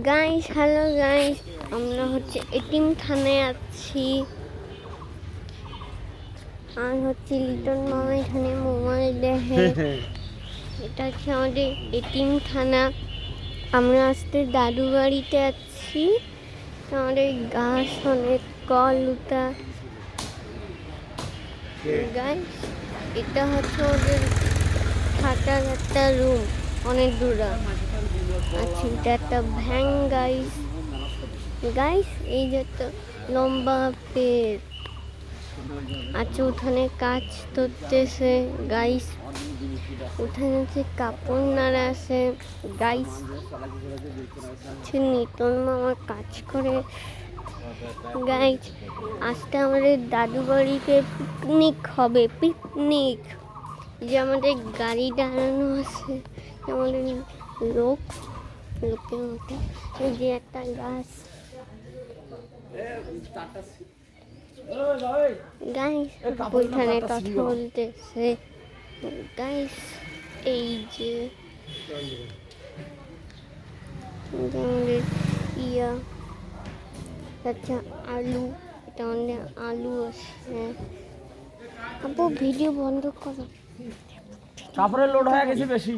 Guys, hello guys, আমরা হচ্ছে ATM থানায় আছি। আর হচ্ছে লিটন মামা এখানে মোবাইল দেখে। এটা হচ্ছে আমাদের এটিএম থানা। আমরা আসতে দাদু বাড়িতে আছি। আমাদের গাছ অনেক কলুতা। গাইস, এটা হচ্ছে ওদের থাকার একটা রুম, অনেক দূর আছে। এটা একটা ভ্যান গাইস। গাইস, এই যে তো লম্বা পেড় আছে, উঠানে কাজ করতেছে গাইস। উঠানে হচ্ছে কাপড় নাড়া আছে গাইস। নিতন মামা কাজ করে গাইস। আজকে আমাদের দাদু বাড়িতে পিকনিক হবে, পিকনিক। যে আমাদের গাড়ি দাঁড়ানো আছে, আমাদের লোকের মতো। এই যে একটা গাছ গাইস, ওইখানে কথা বলতেছে গাইস। এই যে আমাদের ইয়া, আচ্ছা আলু, এটা আমাদের আলু আছে। আপু ভিডিও বন্ধ করো, কাপড়ের লোড হয়ে গেছে বেশি।